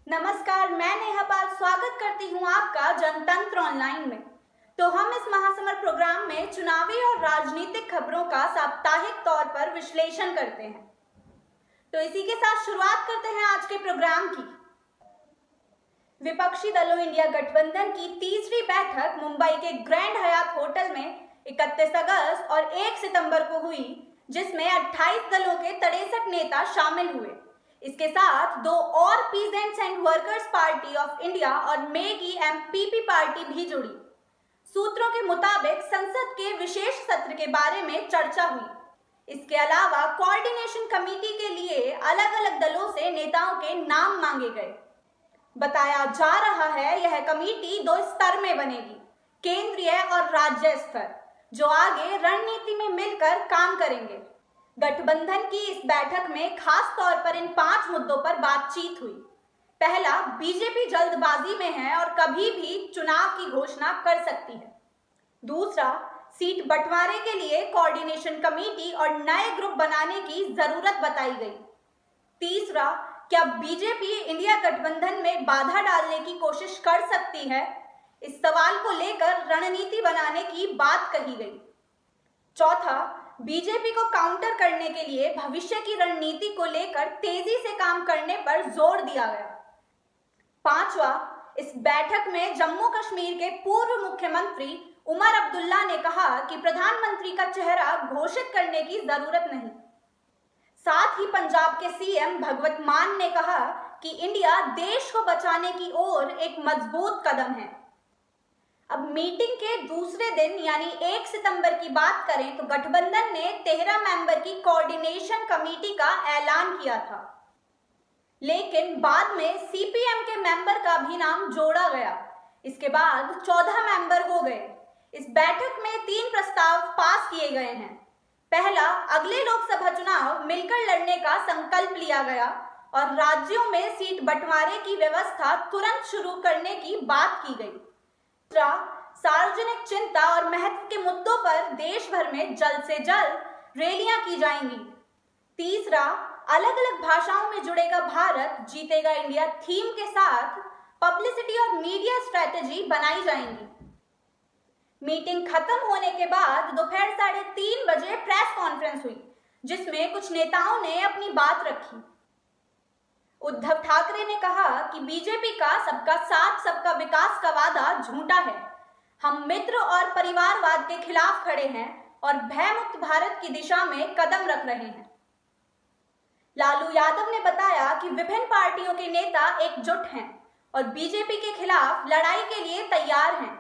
नमस्कार, मैं नेहा पाल स्वागत करती हूँ आपका जनतंत्र ऑनलाइन में। तो हम इस महासमर प्रोग्राम में चुनावी और राजनीतिक खबरों का साप्ताहिक तौर पर विश्लेषण करते हैं। तो इसी के साथ शुरुआत करते हैं आज के प्रोग्राम की। विपक्षी दलों इंडिया गठबंधन की तीसरी बैठक मुंबई के ग्रैंड हयात होटल में 31 अगस्त और 1 सितंबर को हुई, जिसमें 28 दलों के 63 नेता शामिल हुए। इसके साथ दो और peasants and workers party of India और मेगी एमपीपी पार्टी भी जुड़ी। सूत्रों के मुताबिक संसद के विशेष सत्र के बारे में चर्चा हुई। इसके अलावा कोऑर्डिनेशन कमेटी के लिए अलग अलग दलों से नेताओं के नाम मांगे गए। बताया जा रहा है यह कमेटी 2 स्तर में बनेगी, केंद्रीय और राज्य स्तर, जो आगे रणनीति में मिलकर काम करेंगे। गठबंधन की इस बैठक में खास तौर पर इन 5 मुद्दों पर बातचीत हुई। पहला, बीजेपी जल्दबाजी में है और कभी भी चुनाव की घोषणा कर सकती है। दूसरा, सीट बंटवारे के लिए कोऑर्डिनेशन कमेटी और नए ग्रुप बनाने की जरूरत बताई गई। तीसरा, क्या बीजेपी इंडिया गठबंधन में बाधा डालने की कोशिश कर सकती है? इस सवाल को लेकर रणनीति बनाने की बात कही गई। चौथा, बीजेपी को काउंटर करने के लिए भविष्य की रणनीति को लेकर तेजी से काम करने पर जोर दिया गया। पांचवा, इस बैठक में जम्मू कश्मीर के पूर्व मुख्यमंत्री उमर अब्दुल्ला ने कहा कि प्रधानमंत्री का चेहरा घोषित करने की जरूरत नहीं। साथ ही पंजाब के सीएम भगवत मान ने कहा कि इंडिया देश को बचाने की ओर एक मजबूत कदम है। अब मीटिंग के दूसरे दिन यानी 1 सितंबर की बात करें तो गठबंधन ने 13 मेंबर की कोऑर्डिनेशन कमेटी का ऐलान किया था, लेकिन बाद में सीपीएम के मेंबर का भी नाम जोड़ा गया। इसके बाद 14 मेंबर हो गए। इस बैठक में 3 प्रस्ताव पास किए गए हैं। पहला, अगले लोकसभा चुनाव मिलकर लड़ने का संकल्प लिया गया और राज्यों में सीट बंटवारे की व्यवस्था तुरंत शुरू करने की बात की गई। दूसरा, सार्वजनिक चिंता और महत्व के मुद्दों पर देश भर में जल्द से जल्द रैलियां की जाएंगी। तीसरा, अलग अलग भाषाओं में जुड़ेगा भारत जीतेगा इंडिया थीम के साथ पब्लिसिटी और मीडिया स्ट्रेटेजी बनाई जाएंगी। मीटिंग खत्म होने के बाद दोपहर 3:30 बजे प्रेस कॉन्फ्रेंस हुई, जिसमें कुछ नेताओं ने अपनी बात रखी। उद्धव ठाकरे ने कहा कि बीजेपी का सबका साथ सबका विकास का वादा झूठा है। हम मित्र और परिवारवाद के खिलाफ खड़े हैं और भयमुक्त भारत की दिशा में कदम रख रहे हैं। लालू यादव ने बताया कि विभिन्न पार्टियों के नेता एकजुट हैं और बीजेपी के खिलाफ लड़ाई के लिए तैयार हैं।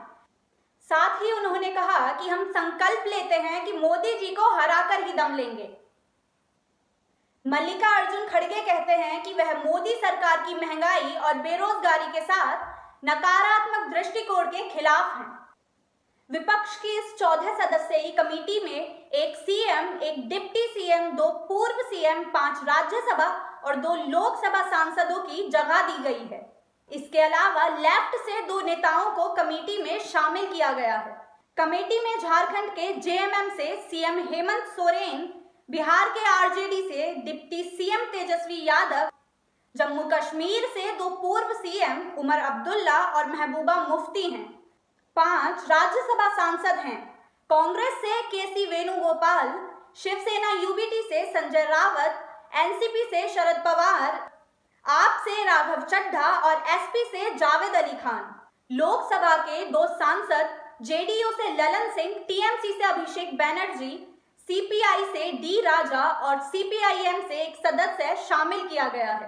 साथ ही उन्होंने कहा कि हम संकल्प लेते हैं कि मोदी जी को हराकर ही दम लेंगे। मल्लिकार्जुन खड़गे कहते हैं कि वह मोदी सरकार की महंगाई और बेरोजगारी के साथ नकारात्मक दृष्टिकोण के खिलाफ हैं। विपक्ष की इस 14 सदस्यीय कमेटी में एक सीएम, एक डिप्टी सीएम, 2 पूर्व सीएम, 5 राज्यसभा और 2 लोकसभा सांसदों की जगह दी गई है। इसके अलावा लेफ्ट से 2 नेताओं को कमेटी में शामिल किया गया है। कमेटी में झारखंड के जेएमएम से सीएम हेमंत सोरेन, बिहार के आरजेडी से डिप्टी सीएम तेजस्वी यादव, जम्मू कश्मीर से 2 पूर्व सीएम उमर अब्दुल्ला और महबूबा मुफ्ती हैं। 5 राज्यसभा सांसद हैं। कांग्रेस से केसी वेणुगोपाल, शिवसेना यूबीटी से संजय रावत, एनसीपी से शरद पवार, आप से राघव चड्ढा और एसपी से जावेद अली खान। लोकसभा के 2 सांसद, जेडीयू से ललन सिंह, टीएमसी से अभिषेक बैनर्जी, सीपीआई से डी राजा और सीपीआईएम से एक सदस्य शामिल किया गया है,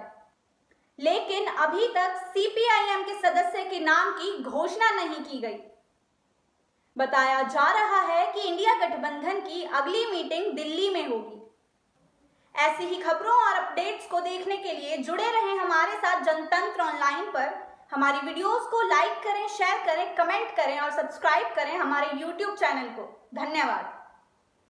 लेकिन अभी तक सीपीआईएम के सदस्य के नाम की घोषणा नहीं की गई। बताया जा रहा है कि इंडिया गठबंधन की अगली मीटिंग दिल्ली में होगी। ऐसी ही खबरों और अपडेट्स को देखने के लिए जुड़े रहें हमारे साथ जनतंत्र ऑनलाइन पर। हमारी वीडियोस को लाइक करें, शेयर करें, कमेंट करें और सब्सक्राइब करें हमारे यूट्यूब चैनल को। धन्यवाद।